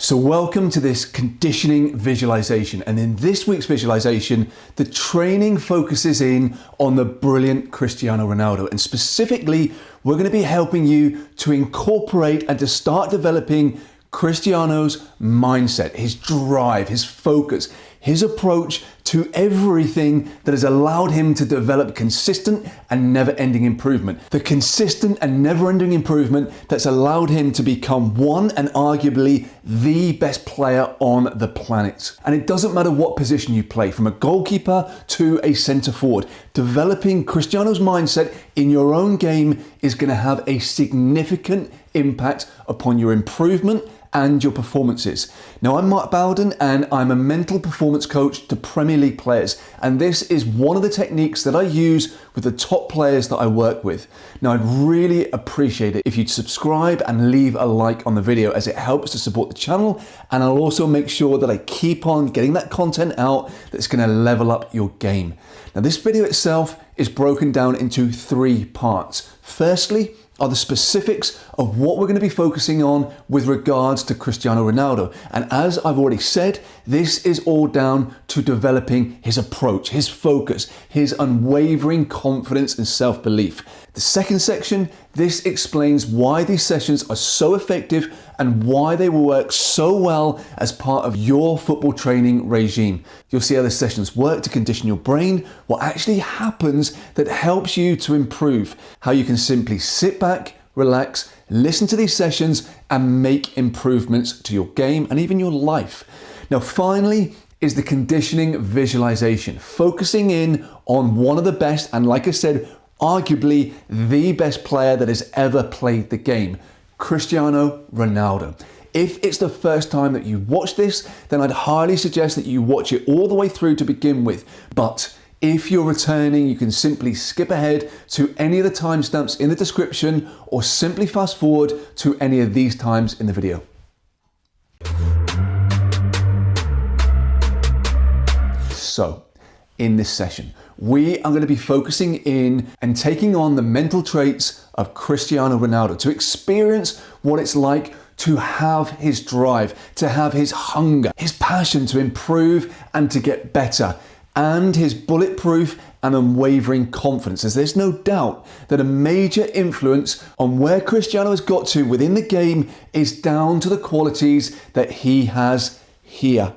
So welcome to this conditioning visualization. And in this week's visualization, the training focuses in on the brilliant Cristiano Ronaldo. And specifically, we're going to be helping you to incorporate and to start developing Cristiano's mindset, his drive, his focus, his approach to everything that has allowed him to develop consistent and never-ending improvement. The consistent and never-ending improvement that's allowed him to become one and arguably the best player on the planet. And it doesn't matter what position you play, from a goalkeeper to a centre forward. Developing Cristiano's mindset in your own game is going to have a significant impact upon your improvement and your performances. Now, I'm Mark Bowden and I'm a mental performance coach to Premier League players, and this is one of the techniques that I use with the top players that I work with. Now, I'd really appreciate it if you'd subscribe and leave a like on the video, as it helps to support the channel, and I'll also make sure that I keep on getting that content out that's going to level up your game. Now, this video itself is broken down into 3 parts. Firstly, are the specifics of what we're going to be focusing on with regards to Cristiano Ronaldo. And as I've already said, this is all down to developing his approach, his focus, his unwavering confidence and self-belief. The second section, this explains why these sessions are so effective and why they will work so well as part of your football training regime. You'll see how the sessions work to condition your brain, what actually happens that helps you to improve, how you can simply sit back, relax, listen to these sessions and make improvements to your game and even your life. Now, finally, is the conditioning visualization, focusing in on one of the best, and like I said, arguably the best player that has ever played the game, Cristiano Ronaldo. If it's the first time that you watch this, then I'd highly suggest that you watch it all the way through to begin with. But if you're returning, you can simply skip ahead to any of the timestamps in the description or simply fast forward to any of these times in the video. So, in this session, we are going to be focusing in and taking on the mental traits of Cristiano Ronaldo to experience what it's like to have his drive, to have his hunger, his passion to improve and to get better, and his bulletproof and unwavering confidence. As there's no doubt that a major influence on where Cristiano has got to within the game is down to the qualities that he has here.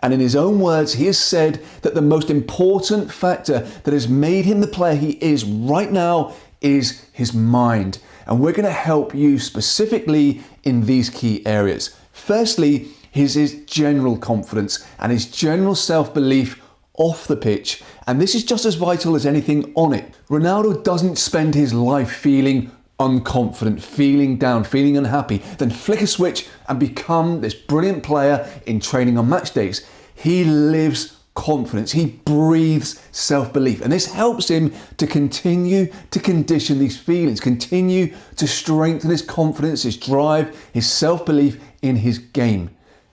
And in his own words, he has said that the most important factor that has made him the player he is right now is his mind. And we're going to help you specifically in these key areas. Firstly, his general confidence and his general self-belief off the pitch. And this is just as vital as anything on it. Ronaldo doesn't spend his life feeling unconfident, feeling down, feeling unhappy, then flick a switch and become this brilliant player in training on match days. He lives confidence. He breathes self-belief. And this helps him to continue to condition these feelings, continue to strengthen his confidence, his drive, his self-belief in his game.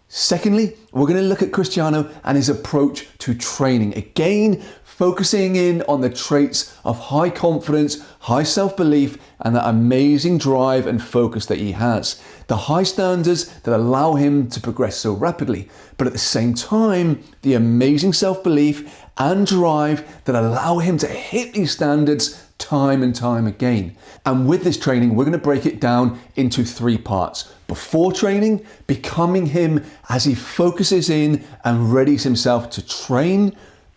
Secondly, we're going to look at Cristiano and his approach to training. Again, focusing in on the traits of high confidence, high self-belief, and that amazing drive and focus that he has. The high standards that allow him to progress so rapidly, but at the same time, the amazing self-belief and drive that allow him to hit these standards time and time again. And with this training, we're going to break it down into 3 parts. Before training, becoming him as he focuses in and readies himself to train.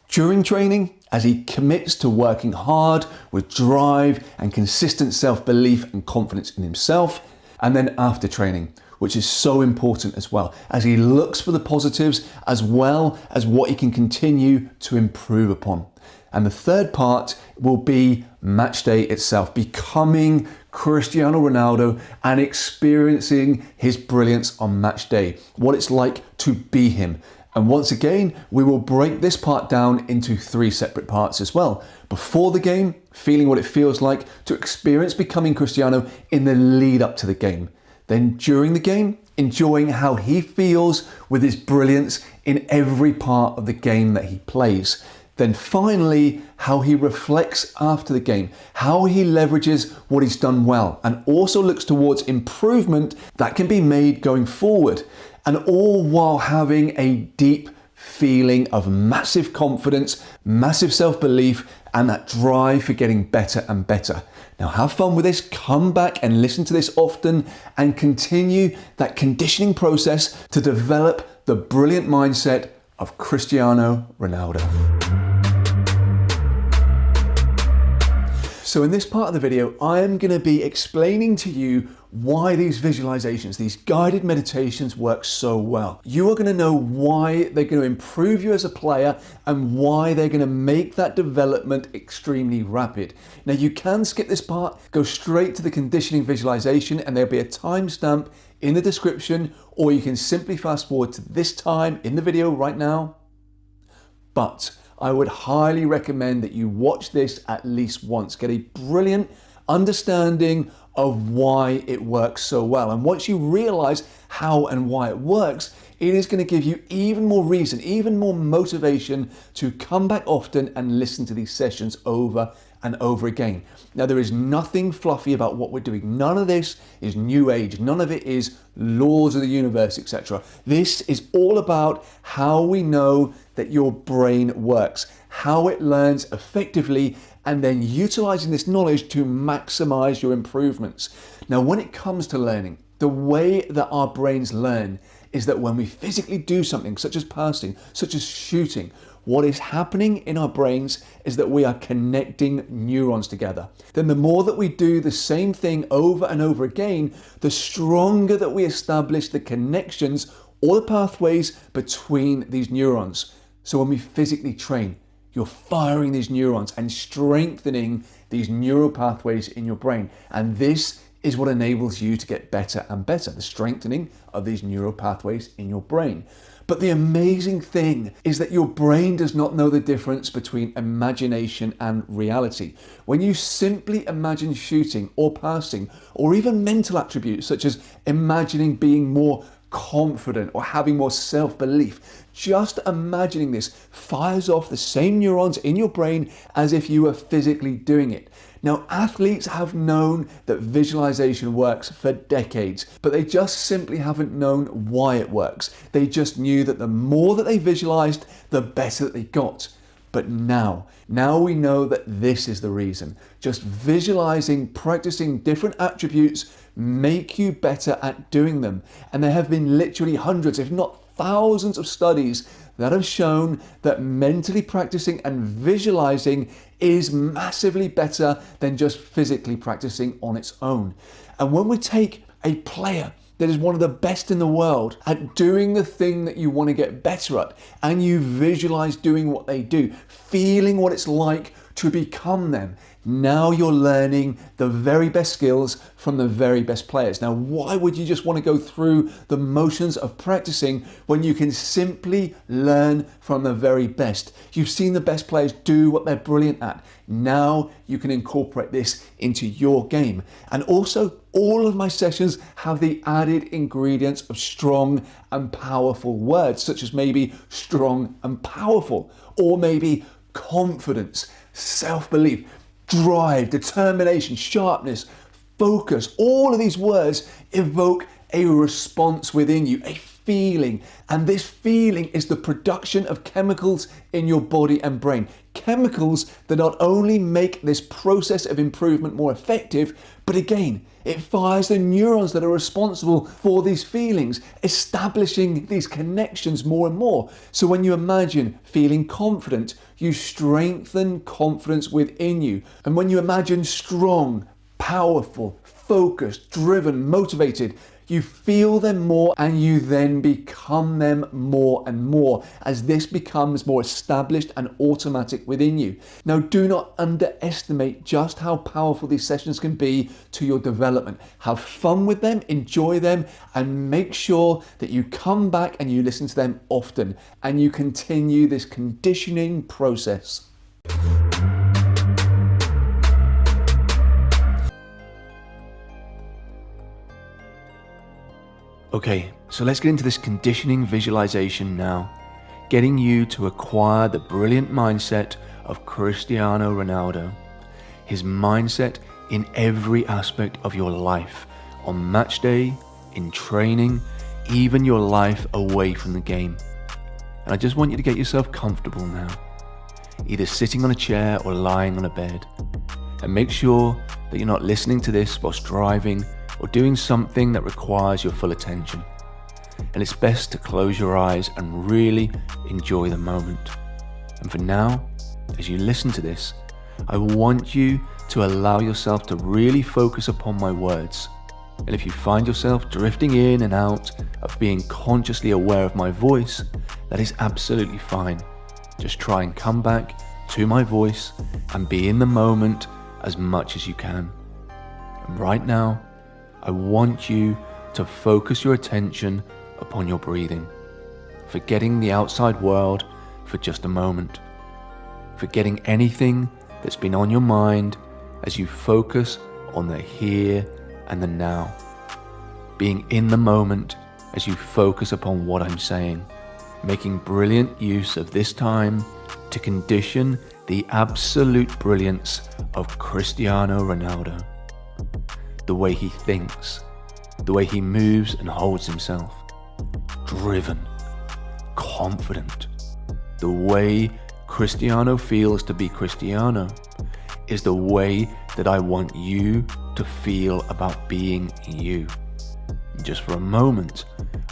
During training, as he commits to working hard with drive and consistent self-belief and confidence in himself. And then after training, which is so important as well, as he looks for the positives as well as what he can continue to improve upon. And the third part will be match day itself, becoming Cristiano Ronaldo and experiencing his brilliance on match day, what it's like to be him. And once again, we will break this part down into 3 separate parts as well. Before the game, feeling what it feels like to experience becoming Cristiano in the lead up to the game. Then during the game, enjoying how he feels with his brilliance in every part of the game that he plays. Then finally, how he reflects after the game, how he leverages what he's done well and also looks towards improvement that can be made going forward. and all while having a deep feeling of massive confidence, massive self-belief, and that drive for getting better and better. Now have fun with this, come back and listen to this often, and continue that conditioning process to develop the brilliant mindset of Cristiano Ronaldo. So in this part of the video, I am going to be explaining to you why these visualizations, these guided meditations work so well. You are going to know why they're going to improve you as a player and why they're going to make that development extremely rapid. Now you can skip this part, go straight to the conditioning visualization, and there'll be a timestamp in the description, or you can simply fast forward to this time in the video right now. But I would highly recommend that you watch this at least once, get a brilliant understanding of why it works so well. And once you realize how and why it works, it is going to give you even more reason, even more motivation to come back often and listen to these sessions over and over again. Now, there is nothing fluffy about what we're doing. None of this is new age. None of it is laws of the universe, etc. This is all about how we know that your brain works, how it learns effectively, and then utilizing this knowledge to maximize your improvements. Now, when it comes to learning, the way that our brains learn is that when we physically do something such as passing, such as shooting, what is happening in our brains is that we are connecting neurons together. Then the more that we do the same thing over and over again, the stronger that we establish the connections or the pathways between these neurons. So when we physically train, you're firing these neurons and strengthening these neural pathways in your brain. And this is what enables you to get better and better, the strengthening of these neural pathways in your brain. But the amazing thing is that your brain does not know the difference between imagination and reality. When you simply imagine shooting or passing, or even mental attributes such as imagining being more confident or having more self-belief, just imagining this fires off the same neurons in your brain as if you were physically doing it. Now, athletes have known that visualization works for decades, but they just simply haven't known why it works. They just knew that the more that they visualized, the better that they got. But now we know that this is the reason. Just visualizing, practicing different attributes make you better at doing them. And there have been literally hundreds, if not thousands of studies that have shown that mentally practicing and visualizing is massively better than just physically practicing on its own. And when we take a player that is one of the best in the world at doing the thing that you want to get better at, and you visualize doing what they do, feeling what it's like to become them, now you're learning the very best skills from the very best players. Now, why would you just want to go through the motions of practicing when you can simply learn from the very best? You've seen the best players do what they're brilliant at. Now you can incorporate this into your game. And also, all of my sessions have the added ingredients of strong and powerful words, such as maybe strong and powerful, or maybe confidence, self-belief, drive, determination, sharpness, focus. All of these words evoke a response within you, a feeling. And this feeling is the production of chemicals in your body and brain. Chemicals that not only make this process of improvement more effective, but again, it fires the neurons that are responsible for these feelings, establishing these connections more and more. So when you imagine feeling confident, you strengthen confidence within you. And when you imagine strong, powerful, focused, driven, motivated, you feel them more and you then become them more and more as this becomes more established and automatic within you. Now, do not underestimate just how powerful these sessions can be to your development. Have fun with them, enjoy them, and make sure that you come back and you listen to them often and you continue this conditioning process. Okay, so let's get into this conditioning visualization now, getting you to acquire the brilliant mindset of Cristiano Ronaldo. His mindset in every aspect of your life, on match day, in training, even your life away from the game. And I just want you to get yourself comfortable now, either sitting on a chair or lying on a bed. And make sure that you're not listening to this whilst driving or doing something that requires your full attention. And it's best to close your eyes and really enjoy the moment. And for now, as you listen to this, I want you to allow yourself to really focus upon my words. And if you find yourself drifting in and out of being consciously aware of my voice, that is absolutely fine. Just try and come back to my voice and be in the moment as much as you can. And right now, I want you to focus your attention upon your breathing, forgetting the outside world for just a moment, forgetting anything that's been on your mind as you focus on the here and the now, being in the moment as you focus upon what I'm saying, making brilliant use of this time to condition the absolute brilliance of Cristiano Ronaldo. The way he thinks, the way he moves and holds himself, driven, confident. The way Cristiano feels to be Cristiano is the way that I want you to feel about being you. Just for a moment,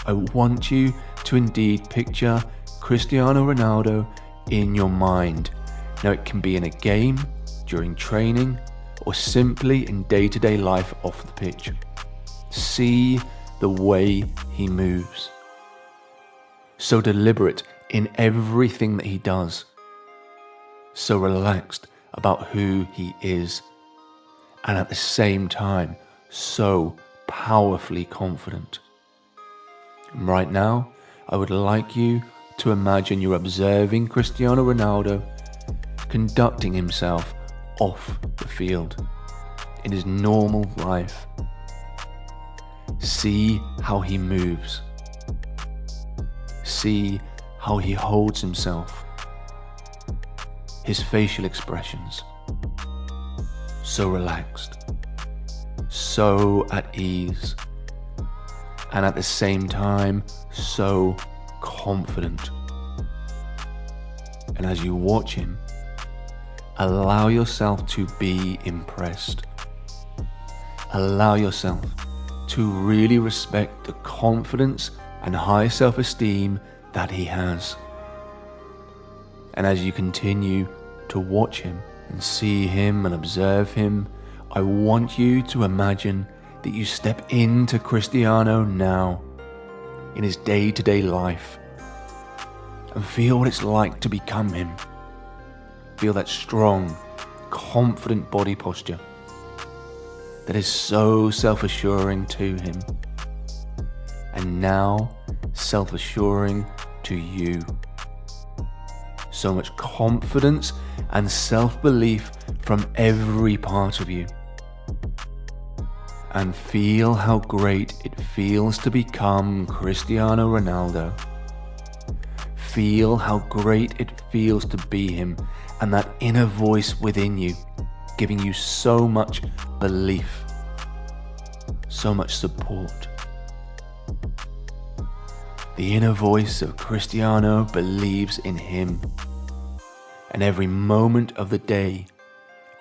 I want you to indeed picture Cristiano Ronaldo in your mind. Now, it can be in a game, during training, or simply in day-to-day life off the pitch. See the way he moves. So deliberate in everything that he does. So relaxed about who he is. And at the same time, so powerfully confident. And right now, I would like you to imagine you're observing Cristiano Ronaldo conducting himself off the field in his normal life. See how he moves. See how he holds himself. His facial expressions. So relaxed. So at ease. And at the same time, so confident. And as you watch him, allow yourself to be impressed. Allow yourself to really respect the confidence and high self-esteem that he has. And as you continue to watch him and see him and observe him, I want you to imagine that you step into Cristiano now, in his day-to-day life, and feel what it's like to become him. Feel that strong, confident body posture that is so self-assuring to him, and now self-assuring to you. So much confidence and self-belief from every part of you. And feel how great it feels to become Cristiano Ronaldo. Feel how great it feels to be him, and that inner voice within you, giving you so much belief, so much support. The inner voice of Cristiano believes in him, and every moment of the day,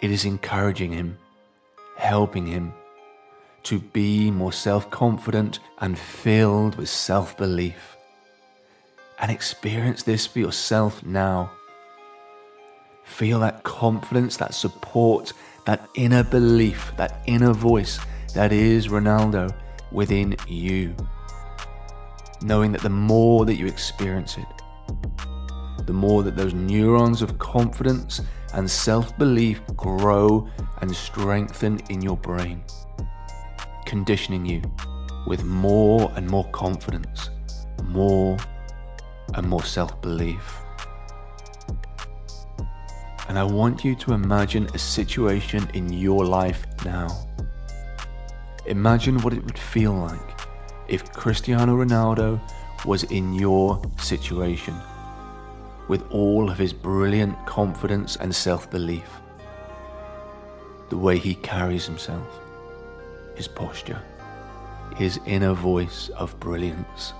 it is encouraging him, helping him to be more self-confident and filled with self-belief. And experience this for yourself now. Feel that confidence, that support, that inner belief, that inner voice that is Ronaldo within you. Knowing that the more that you experience it, the more that those neurons of confidence and self-belief grow and strengthen in your brain, conditioning you with more and more confidence, more and more self-belief. And I want you to imagine a situation in your life now. Imagine what it would feel like if Cristiano Ronaldo was in your situation, with all of his brilliant confidence and self-belief. The way he carries himself, his posture, his inner voice of brilliance.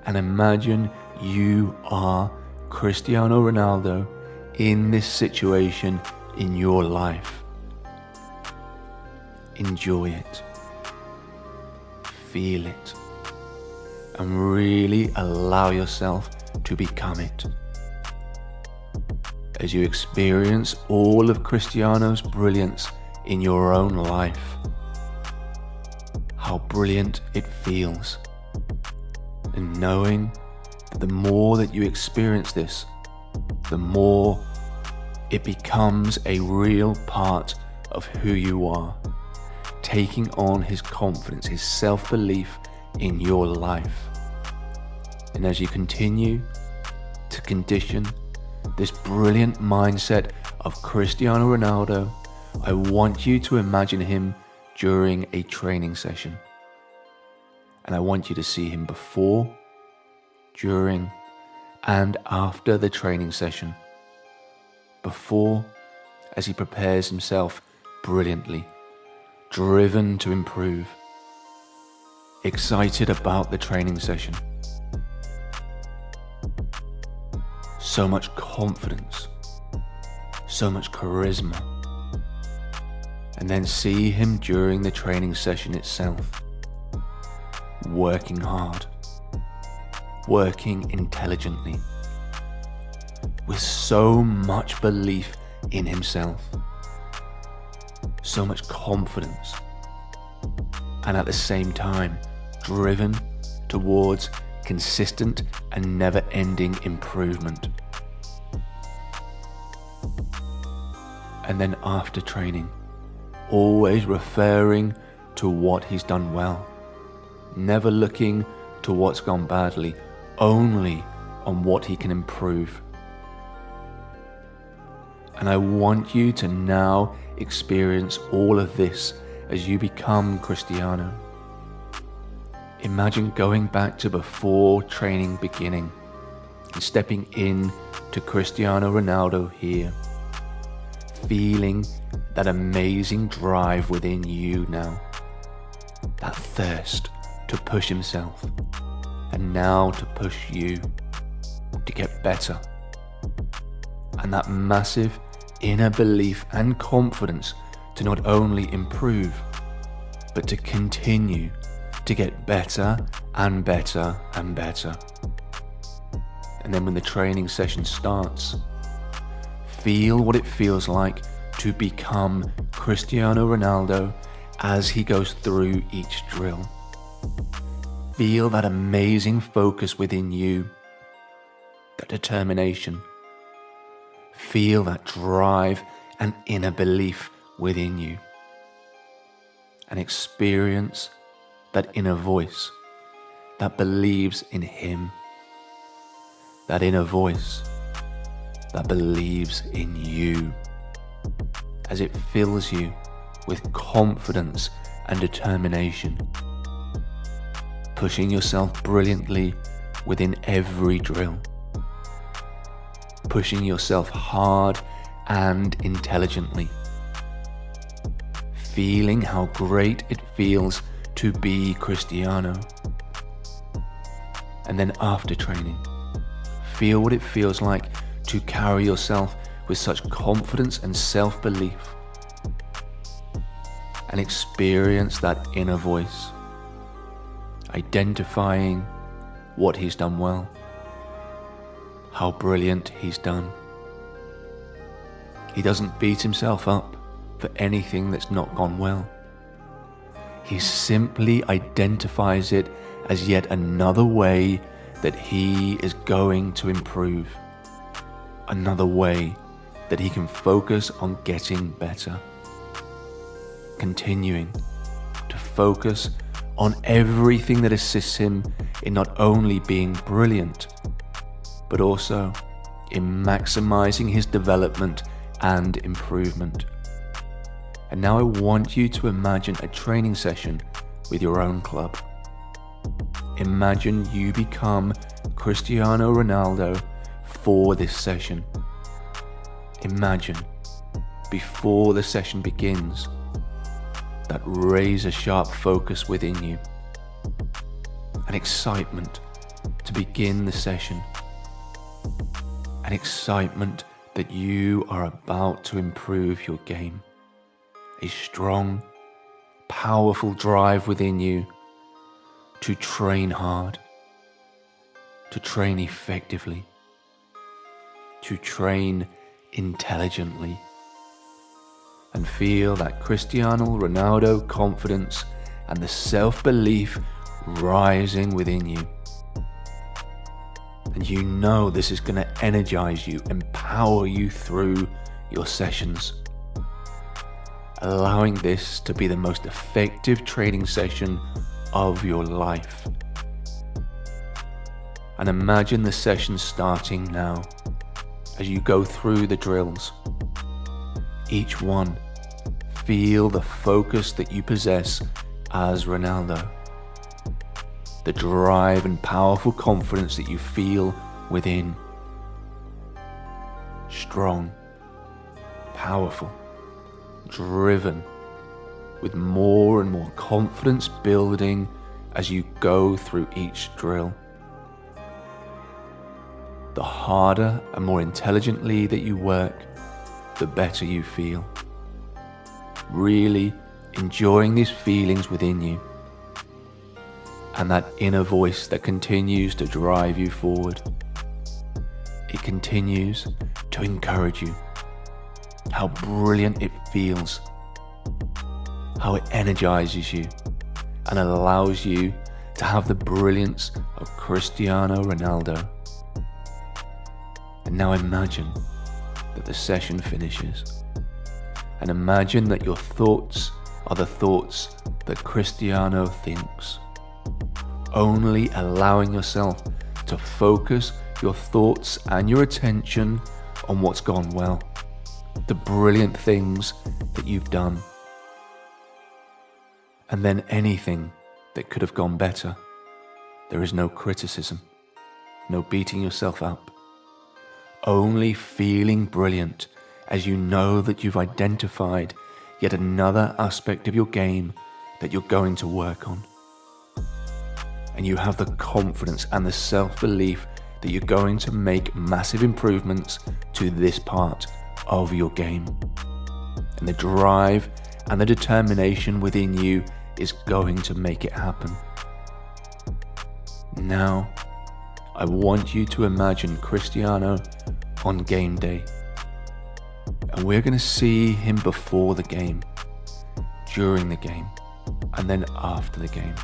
And imagine you are Cristiano Ronaldo in this situation in your life. Enjoy it. Feel it. And really allow yourself to become it. As you experience all of Cristiano's brilliance in your own life, how brilliant it feels. And knowing that the more that you experience this, the more it becomes a real part of who you are, taking on his confidence, his self-belief in your life. And as you continue to condition this brilliant mindset of Cristiano Ronaldo, I want you to imagine him during a training session. And I want you to see him before, during, and after the training session. Before, as he prepares himself brilliantly, driven to improve, excited about the training session. So much confidence, so much charisma. And then see him during the training session itself, working hard, working intelligently, with so much belief in himself, so much confidence, and at the same time driven towards consistent and never-ending improvement. And then after training, always referring to what he's done well, never looking to what's gone badly, only on what he can improve. And I want you to now experience all of this as you become Cristiano. Imagine going back to before training beginning and stepping in to Cristiano Ronaldo here, feeling that amazing drive within you now, that thirst to push himself, and now to push you to get better, and that massive inner belief and confidence to not only improve, but to continue to get better and better and better. And then when the training session starts, feel what it feels like to become Cristiano Ronaldo as he goes through each drill. Feel that amazing focus within you, that determination. Feel that drive and inner belief within you. And experience that inner voice that believes in him. That inner voice that believes in you, as it fills you with confidence and determination, pushing yourself brilliantly within every drill, pushing yourself hard and intelligently, feeling how great it feels to be Cristiano. And then after training, feel what it feels like to carry yourself with such confidence and self-belief, and experience that inner voice, identifying what he's done well, how brilliant he's done. He doesn't beat himself up for anything that's not gone well. He simply identifies it as yet another way that he is going to improve, another way that he can focus on getting better, continuing to focus on everything that assists him in not only being brilliant, but also in maximizing his development and improvement. And now I want you to imagine a training session with your own club. Imagine you become Cristiano Ronaldo for this session. Imagine, before the session begins, that razor-sharp focus within you, an excitement to begin the session, an excitement that you are about to improve your game, a strong, powerful drive within you to train hard, to train effectively, to train intelligently, and feel that Cristiano Ronaldo confidence and the self-belief rising within you. And you know this is going to energize you, empower you through your sessions, allowing this to be the most effective training session of your life. And imagine the session starting now as you go through the drills. Each one, feel the focus that you possess as Ronaldo, the drive and powerful confidence that you feel within. Strong, powerful, driven, with more and more confidence building as you go through each drill. The harder and more intelligently that you work, the better you feel. Really enjoying these feelings within you, and that inner voice that continues to drive you forward. It continues to encourage you. How brilliant it feels, how it energizes you and allows you to have the brilliance of Cristiano Ronaldo. And now imagine that the session finishes, and imagine that your thoughts are the thoughts that Cristiano thinks, only allowing yourself to focus your thoughts and your attention on what's gone well, the brilliant things that you've done, and then anything that could have gone better. There is no criticism, no beating yourself up, only feeling brilliant as you know that you've identified yet another aspect of your game that you're going to work on. And you have the confidence and the self-belief that you're going to make massive improvements to this part of your game. And the drive and the determination within you is going to make it happen. Now, I want you to imagine Cristiano on game day. And we're going to see him before the game, during the game, and then after the game.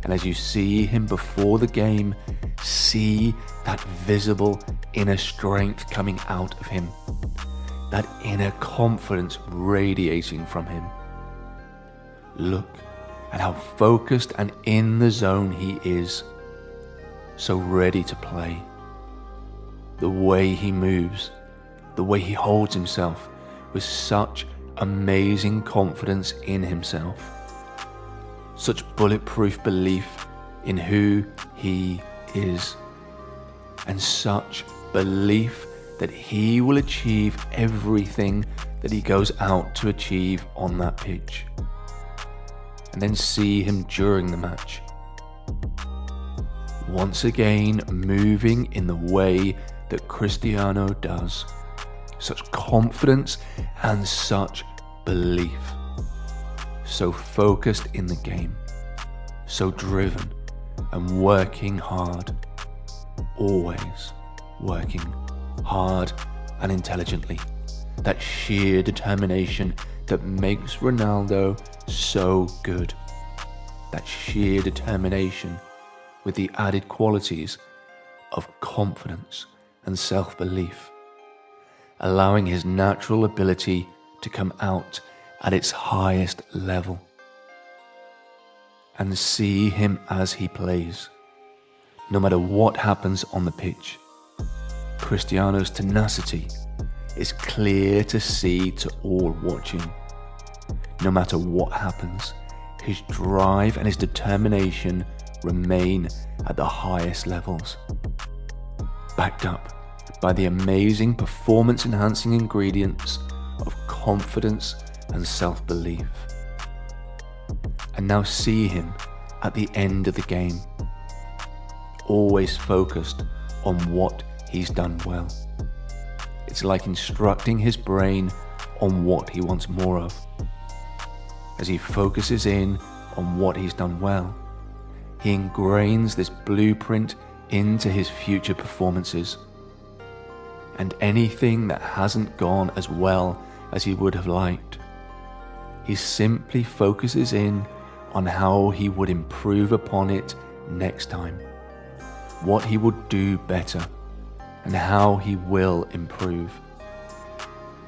And as you see him before the game, see that visible inner strength coming out of him, that inner confidence radiating from him. Look at how focused and in the zone he is, so ready to play. The way he moves, the way he holds himself with such amazing confidence in himself, such bulletproof belief in who he is, and such belief that he will achieve everything that he goes out to achieve on that pitch. And then see him during the match, once again moving in the way that Cristiano does. Such confidence and such belief. So focused in the game, so driven and working hard, always working hard and intelligently. That sheer determination that makes Ronaldo so good. That sheer determination with the added qualities of confidence and self-belief, allowing his natural ability to come out at its highest level. And see him as he plays, no matter what happens on the pitch. Cristiano's tenacity is clear to see to all watching. No matter what happens, his drive and his determination remain at the highest levels, backed up by the amazing performance-enhancing ingredients of confidence and self-belief. And now see him at the end of the game, always focused on what he's done well. It's like instructing his brain on what he wants more of. As he focuses in on what he's done well, he ingrains this blueprint into his future performances. And anything that hasn't gone as well as he would have liked, he simply focuses in on how he would improve upon it next time, what he would do better, and how he will improve.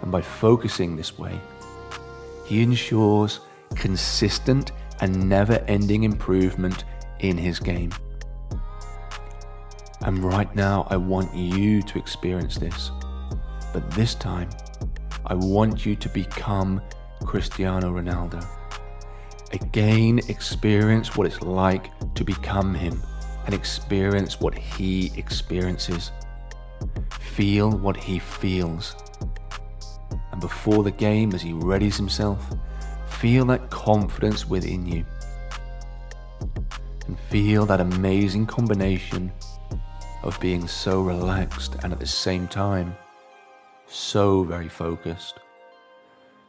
And by focusing this way, he ensures consistent and never-ending improvement in his game. And right now, I want you to experience this. But this time, I want you to become Cristiano Ronaldo. Again, experience what it's like to become him and experience what he experiences. Feel what he feels. And before the game, as he readies himself, feel that confidence within you. And feel that amazing combination of being so relaxed and at the same time so very focused.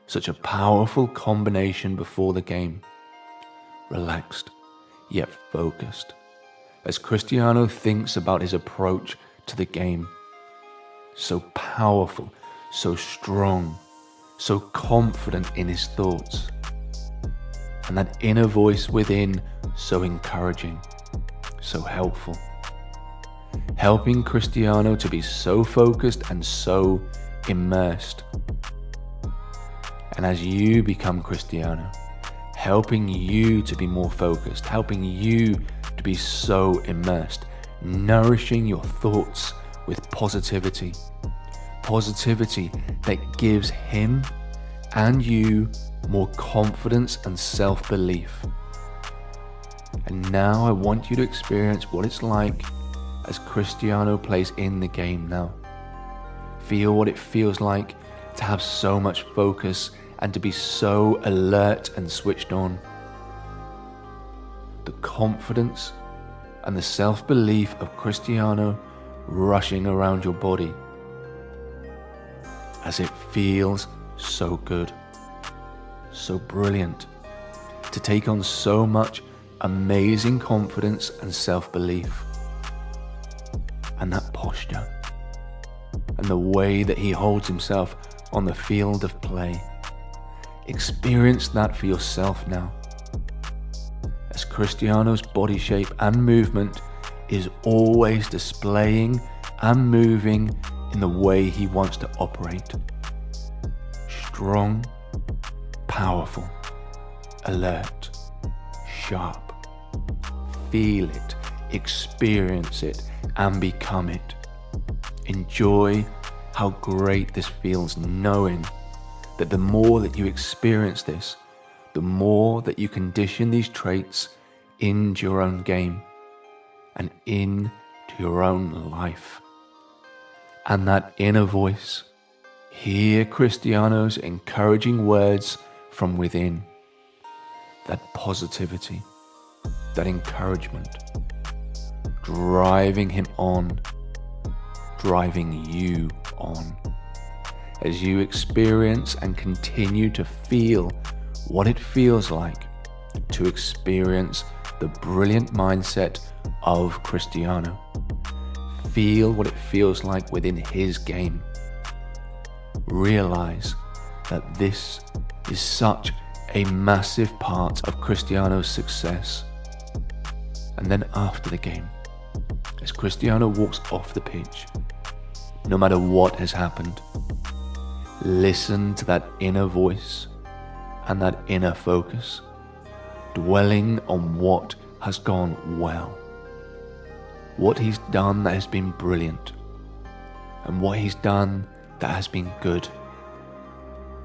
Such a powerful combination before the game. Relaxed, yet focused, as Cristiano thinks about his approach to the game. So powerful, so strong, so confident in his thoughts. And that inner voice within, so encouraging, so helpful. Helping Cristiano to be so focused and so immersed. And as you become Cristiano, helping you to be more focused, helping you to be so immersed, nourishing your thoughts with positivity. Positivity that gives him and you more confidence and self-belief. And now I want you to experience what it's like as Cristiano plays in the game now. Feel what it feels like to have so much focus and to be so alert and switched on. The confidence and the self-belief of Cristiano rushing around your body as it feels so good, so brilliant, to take on so much amazing confidence and self-belief. And that posture and the way that he holds himself on the field of play. Experience that for yourself now, as Cristiano's body shape and movement is always displaying and moving in the way he wants to operate. Strong, powerful, alert, sharp. Feel it, experience it, and become it. Enjoy how great this feels, knowing that the more that you experience this, the more that you condition these traits into your own game and into your own life. And that inner voice, hear Cristiano's encouraging words from within. That positivity, that encouragement, driving him on, driving you on, as you experience and continue to feel what it feels like to experience the brilliant mindset of Cristiano. Feel what it feels like within his game. Realize that this is such a massive part of Cristiano's success. And then after the game, as Cristiano walks off the pitch, no matter what has happened, listen to that inner voice and that inner focus, dwelling on what has gone well, what he's done that has been brilliant, and what he's done that has been good,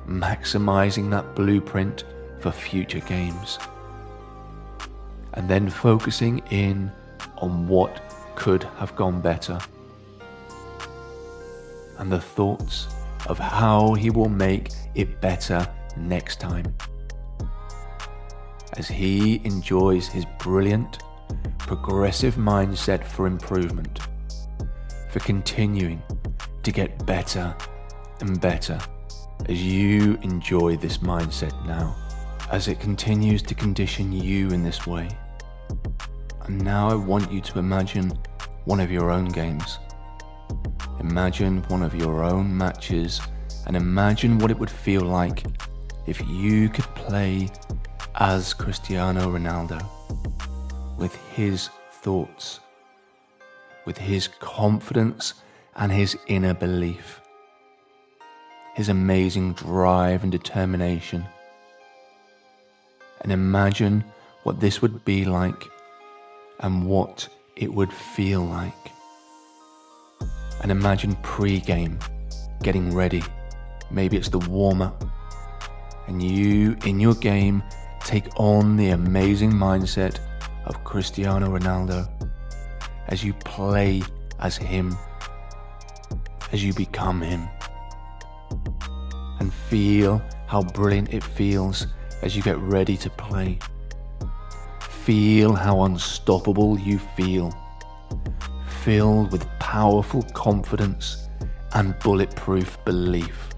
maximizing that blueprint for future games, and then focusing in on what could have gone better, and the thoughts of how he will make it better next time. as he enjoys his brilliant, progressive mindset for improvement, for continuing to get better and better as you enjoy this mindset now, as it continues to condition you in this way. And now I want you to imagine one of your own games. Imagine one of your own matches and imagine what it would feel like if you could play as Cristiano Ronaldo, with his thoughts, with his confidence and his inner belief, his amazing drive and determination. And imagine what this would be like and what it would feel like. And imagine pre-game, getting ready. Maybe it's the warm-up. And you, in your game, take on the amazing mindset of Cristiano Ronaldo as you play as him, as you become him. And feel how brilliant it feels as you get ready to play. Feel how unstoppable you feel, filled with powerful confidence and bulletproof belief.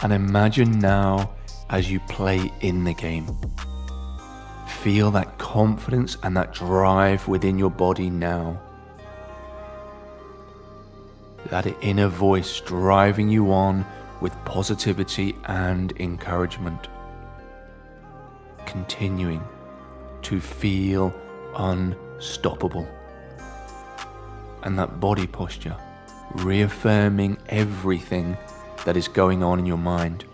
And imagine now as you play in the game. Feel that confidence and that drive within your body now. That inner voice driving you on with positivity and encouragement. Continuing to feel unstoppable. And that body posture, reaffirming everything that is going on in your mind.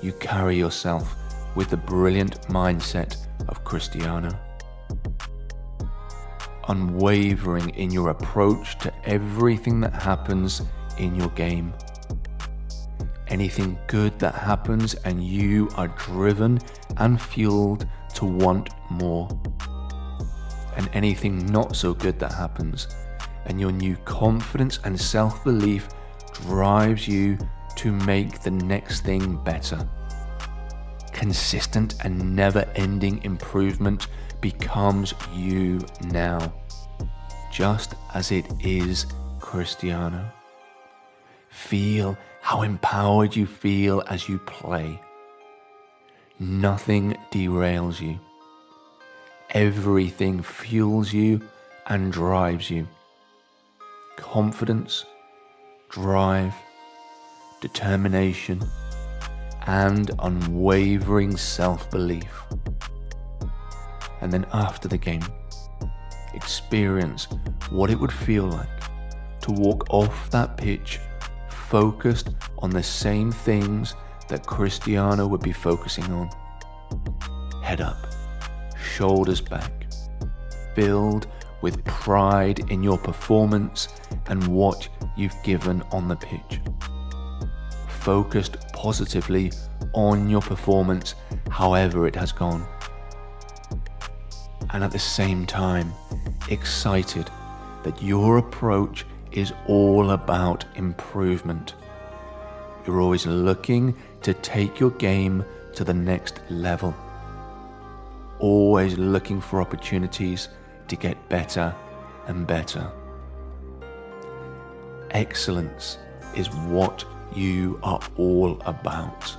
You carry yourself with the brilliant mindset of Cristiano. Unwavering in your approach to everything that happens in your game. Anything good that happens and you are driven and fueled to want more. And anything not so good that happens and your new confidence and self-belief drives you to make the next thing better. Consistent and never-ending improvement becomes you now, just as it is Cristiano. Feel how empowered you feel as you play. Nothing derails you. Everything fuels you and drives you. Confidence, drive, determination, and unwavering self-belief. And then after the game, experience what it would feel like to walk off that pitch focused on the same things that Cristiano would be focusing on. Head up, shoulders back, filled with pride in your performance and what you've given on the pitch. Focused positively on your performance, however it has gone. And at the same time, excited that your approach is all about improvement. You're always looking to take your game to the next level. Always looking for opportunities to get better and better. Excellence is what you are all about.